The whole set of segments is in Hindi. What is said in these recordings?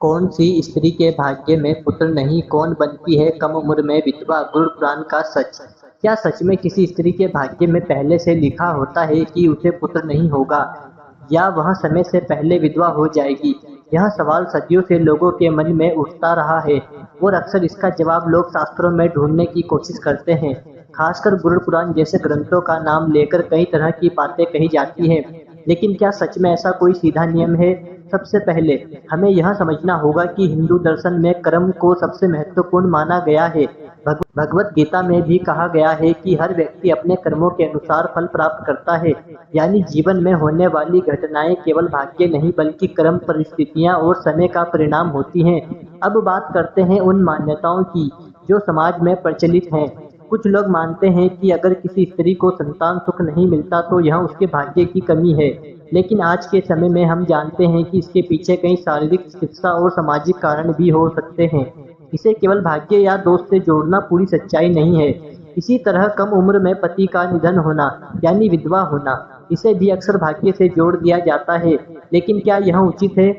कौन सी स्त्री के भाग्य में पुत्र नहीं, कौन बनती है कम उम्र में विधवा, गुरु पुराण का सच। क्या सच में किसी स्त्री के भाग्य में पहले से लिखा होता है कि उसे पुत्र नहीं होगा, या वह समय से पहले विधवा हो जाएगी? यह सवाल सदियों से लोगों के मन में उठता रहा है और अक्सर इसका जवाब लोग शास्त्रों में ढूंढने की कोशिश करते हैं। खासकर गुरु पुराण जैसे ग्रंथों का नाम लेकर कई तरह की बातें कही जाती हैं, लेकिन क्या सच में ऐसा कोई सीधा नियम है? सबसे पहले हमें यह समझना होगा कि हिंदू दर्शन में कर्म को सबसे महत्वपूर्ण माना गया है। भगवत गीता में भी कहा गया है कि हर व्यक्ति अपने कर्मों के अनुसार फल प्राप्त करता है, यानी जीवन में होने वाली घटनाएं केवल भाग्य नहीं बल्कि कर्म, परिस्थितियां और समय का परिणाम होती हैं। अब बात करते हैं उन मान्यताओं की जो समाज में प्रचलित हैं। कुछ लोग मानते हैं कि अगर किसी स्त्री को संतान सुख नहीं मिलता तो यह उसके भाग्य की कमी है, लेकिन आज के समय में हम जानते हैं कि इसके पीछे कई शारीरिक, चिकित्सा और सामाजिक कारण भी हो सकते हैं। इसे केवल भाग्य या दोष से जोड़ना पूरी सच्चाई नहीं है। इसी तरह कम उम्र में पति का निधन होना यानी विधवा होना, इसे भी अक्सर भाग्य से जोड़ दिया जाता है, लेकिन क्या यह उचित है?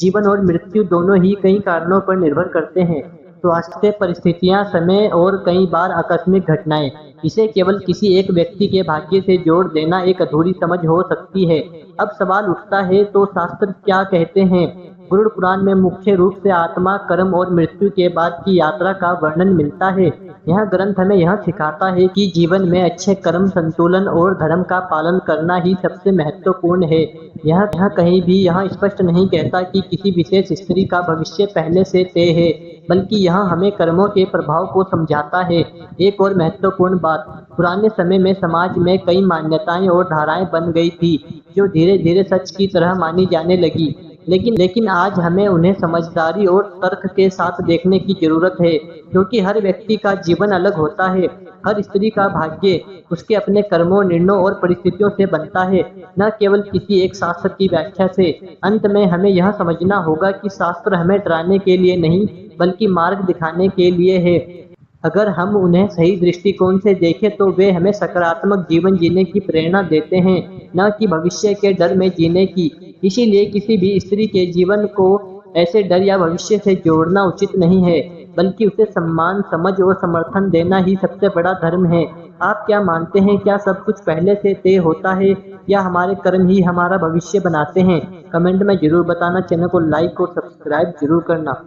जीवन और मृत्यु दोनों ही कई कारणों पर निर्भर करते हैं। स्वास्थ्य परिस्थितियां, समय और कई बार आकस्मिक घटनाएं। इसे केवल किसी एक व्यक्ति के भाग्य से जोड़ देना एक अधूरी समझ हो सकती है। अब सवाल उठता है, तो शास्त्र क्या कहते हैं? गरुड़ पुराण में मुख्य रूप से आत्मा, कर्म और मृत्यु के बाद की यात्रा का वर्णन मिलता है। यह ग्रंथ हमें यह सिखाता है कि जीवन में अच्छे कर्म, संतुलन और धर्म का पालन करना ही सबसे महत्वपूर्ण है। यह कहीं भी यह स्पष्ट नहीं कहता कि किसी विशेष स्त्री का भविष्य पहले से तय है, बल्कि यह हमें कर्मों के प्रभाव को समझाता है। एक और महत्वपूर्ण बात, पुराने समय में समाज में कई मान्यताएं और धाराएं बन गई थी जो धीरे धीरे सच की तरह मानी जाने लगी, लेकिन आज हमें उन्हें समझदारी और तर्क के साथ देखने की जरूरत है, क्योंकि हर व्यक्ति का जीवन अलग होता है। हर स्त्री का भाग्य उसके अपने कर्मों, निर्णयों और परिस्थितियों से बनता है, न केवल किसी एक शास्त्र की व्याख्या से। अंत में हमें यह समझना होगा कि शास्त्र हमें डराने के लिए नहीं बल्कि मार्ग दिखाने के लिए है। अगर हम उन्हें सही दृष्टिकोण से देखें तो वे हमें सकारात्मक जीवन जीने की प्रेरणा देते हैं, न कि भविष्य के डर में जीने की। इसीलिए किसी भी स्त्री के जीवन को ऐसे डर या भविष्य से जोड़ना उचित नहीं है, बल्कि उसे सम्मान, समझ और समर्थन देना ही सबसे बड़ा धर्म है। आप क्या मानते हैं? क्या सब कुछ पहले से तय होता है या हमारे कर्म ही हमारा भविष्य बनाते हैं? कमेंट में जरूर बताना। चैनल को लाइक और सब्सक्राइब जरूर करना।